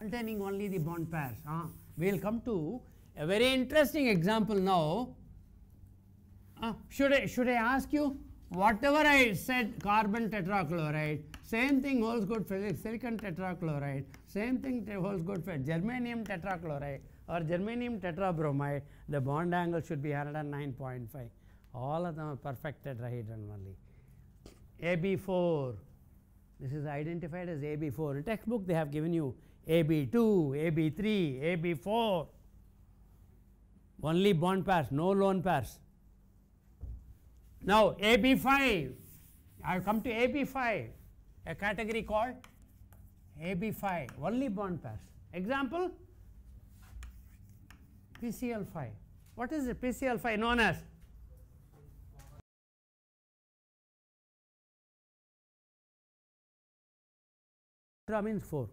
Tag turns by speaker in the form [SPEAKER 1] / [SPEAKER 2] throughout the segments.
[SPEAKER 1] containing only the bond pairs. We will come to a very interesting example now. Should I ask you, whatever I said, carbon tetrachloride, same thing holds good for silicon tetrachloride, same thing holds good for germanium tetrachloride or germanium tetrabromide, the bond angle should be 109.5. All of them are perfect tetrahedron only. AB4, this is identified as AB4. In textbook they have given you AB2, AB3, AB4, only bond pairs, no lone pairs. Now AB5, I have come to AB5, a category called AB5, only bond pairs. Example, PCl5. What is the PCl5 known as? Petra means 4.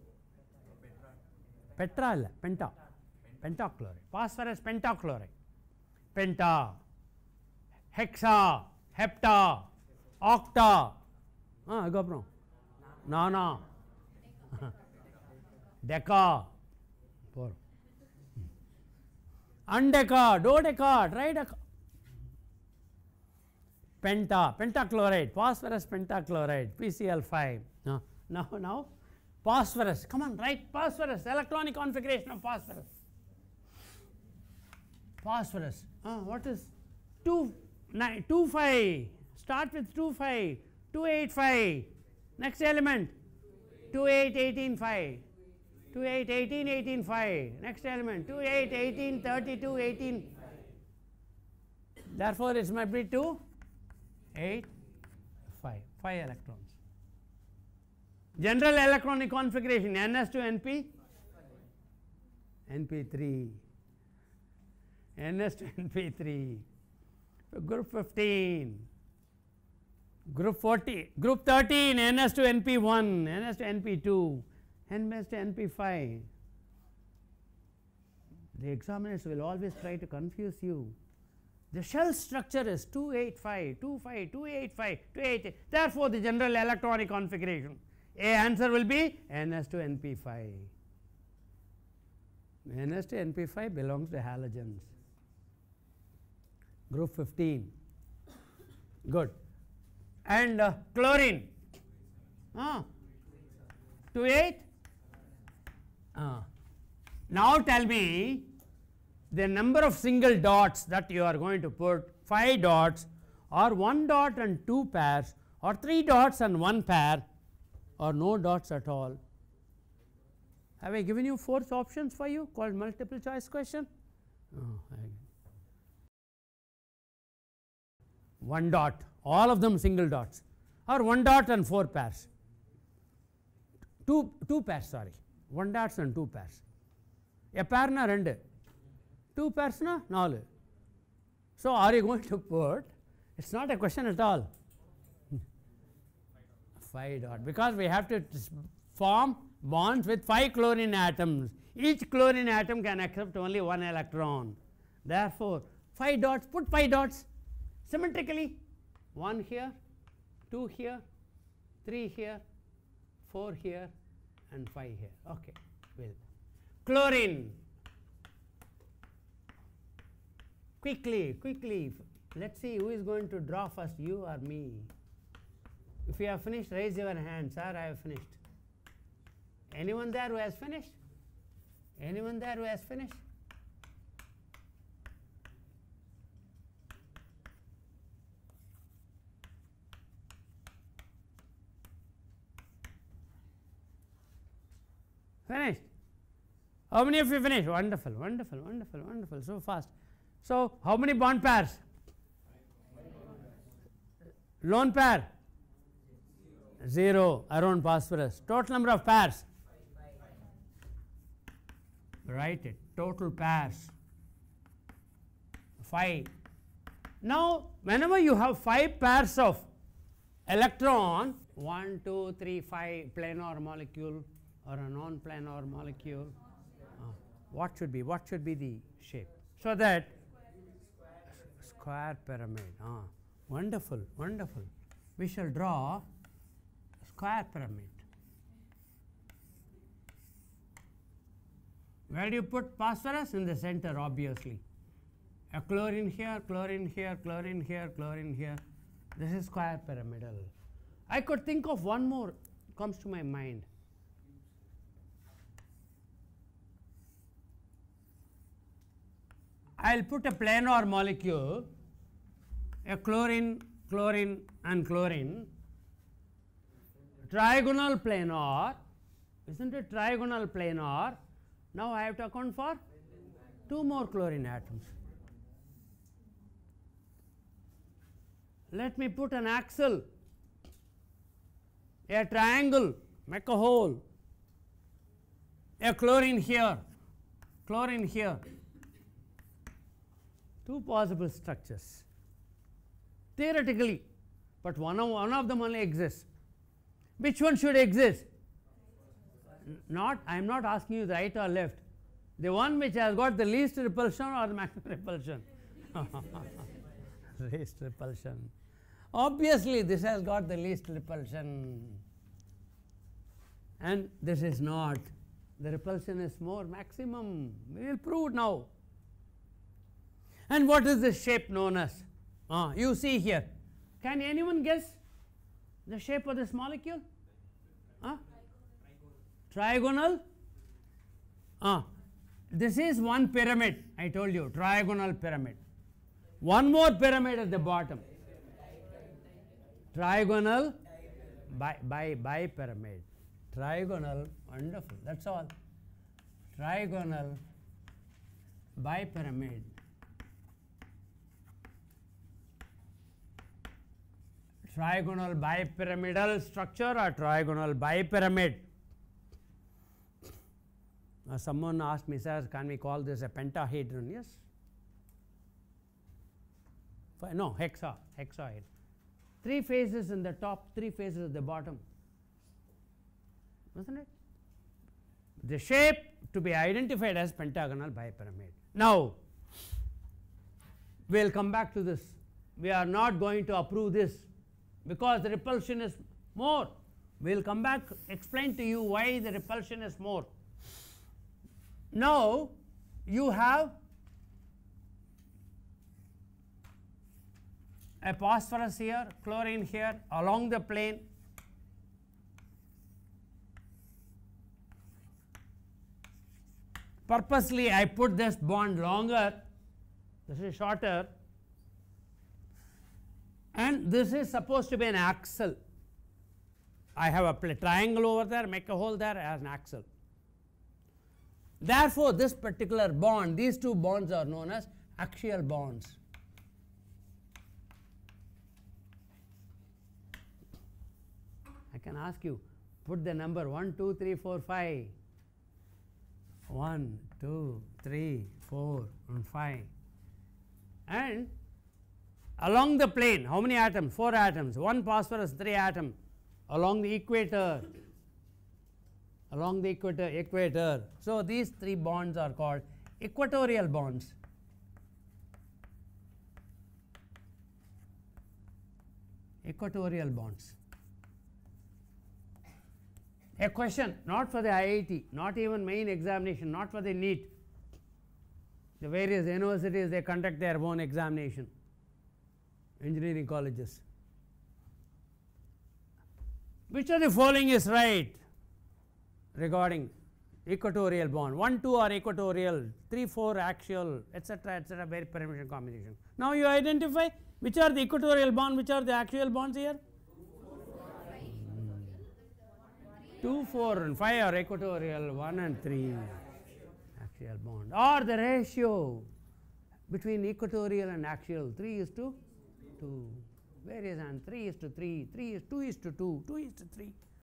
[SPEAKER 1] Petra alla, penta, pentachloride, phosphorus pentachloride, penta, hexa, hepta, octa, go nana, deca, 4, undeca, dodeca, trideca, penta, pentachloride, phosphorus pentachloride, PCl5. Now phosphorus, come on, write phosphorus, electronic configuration of phosphorus. Phosphorus, what is 2,5, start with 2,5, 2,8,5, next element 2,8,18,5, 2,8,18,18,5, next element 2,8,18, 32, 18. Therefore, it must be 2, 8, 5, 5 electrons. General electronic configuration NS2NP, NP3, NS2NP3, group 15, group 40, group 13, NS2NP1, NS2NP2, NS2NP5. The examiners will always try to confuse you. The shell structure is 285, 25, 285, 288. Therefore, the general electronic configuration. A answer will be NS2NP5. NS2NP5 belongs to halogens. Group 15, good. And chlorine, 28. Now tell me the number of single dots that you are going to put, 5 dots or 1 dot and 2 pairs or 3 dots and 1 pair or no dots at all. Have I given you 4 options for you called multiple choice question? 1 dot, all of them single dots, or 1 dot and 4 pairs, 2 pairs, sorry, 1 dots and 2 pairs. A pair na 2, 2 pairs na 4. So, are you going to put, it is not a question at all, 5 dot, because we have to form bonds with 5 chlorine atoms. Each chlorine atom can accept only 1 electron. Therefore, 5 dots, put 5 dots symmetrically, 1 here, 2 here, 3 here, 4 here and 5 here. Okay, well, chlorine, quickly, let us see who is going to draw first, you or me. If you have finished, raise your hand. Sir, I have finished. Anyone there who has finished? Anyone there who has finished? Finished? How many of you finished? Wonderful, wonderful, wonderful, wonderful, so fast. So, how many bond pairs? Lone pair? 0 around phosphorus. Total number of pairs? Write it, total pairs 5. Now, whenever you have 5 pairs of electron, 1, 2, 3, 5 planar molecule or a non-planar molecule, what should be the shape? So that square pyramid, wonderful, wonderful. We shall draw square pyramid. Where do you put phosphorus? In the center, obviously. A chlorine here, chlorine here, chlorine here, chlorine here. This is square pyramidal. I could think of one more, comes to my mind. I will put a planar molecule, a chlorine, chlorine and chlorine, trigonal planar, isn't it trigonal planar? Now I have to account for 2 more chlorine atoms. Let me put an axial, a triangle, make a hole, a chlorine here, 2 possible structures theoretically, but one of them only exists. Which one should exist? Not, I am not asking you the right or left, the one which has got the least repulsion or the maximum repulsion. Least repulsion. Obviously, this has got the least repulsion, and this is not. The repulsion is more maximum. We will prove now. And what is this shape known as? You see here. Can anyone guess the shape of this molecule? Trigonal. This is one pyramid, I told you, trigonal pyramid. One more pyramid at the bottom. Trigonal bipyramid. Trigonal, wonderful, that's all. Trigonal bipyramid. Trigonal bipyramidal structure or trigonal bipyramid. Someone asked me, sir, can we call this a pentahedron? Yes. No, hexaed. 3 faces in the top, 3 faces at the bottom, isn't it? The shape to be identified as pentagonal bipyramid. Now, we will come back to this. We are not going to approve this because the repulsion is more. We will come back, explain to you why the repulsion is more. Now, you have a phosphorus here, chlorine here, along the plane. Purposely I put this bond longer, this is shorter, and this is supposed to be an axial. I have a triangle over there, make a hole there as an axial. Therefore, this particular bond, these 2 bonds are known as axial bonds. I can ask you, put the number 1, 2, 3, 4, 5. 1, 2, 3, 4 and 5. And along the plane, how many atoms? 4 atoms, 1 phosphorus, 3 atoms. Along the equator, equator. So, these 3 bonds are called equatorial bonds. Equatorial bonds. A question, not for the IIT, not even main examination, not for the NEET. The various universities, they conduct their own examination, engineering colleges. Which of the following is right regarding equatorial bond? 1, 2 are equatorial, 3, 4 axial, etc., very permutation combination. Now, you identify which are the equatorial bond, which are the axial bonds here? 2, 4 and 5 are equatorial, 1 and 3 axial bond, or the ratio between equatorial and axial 3:2, various, and 3:3, 2:2, 2:3.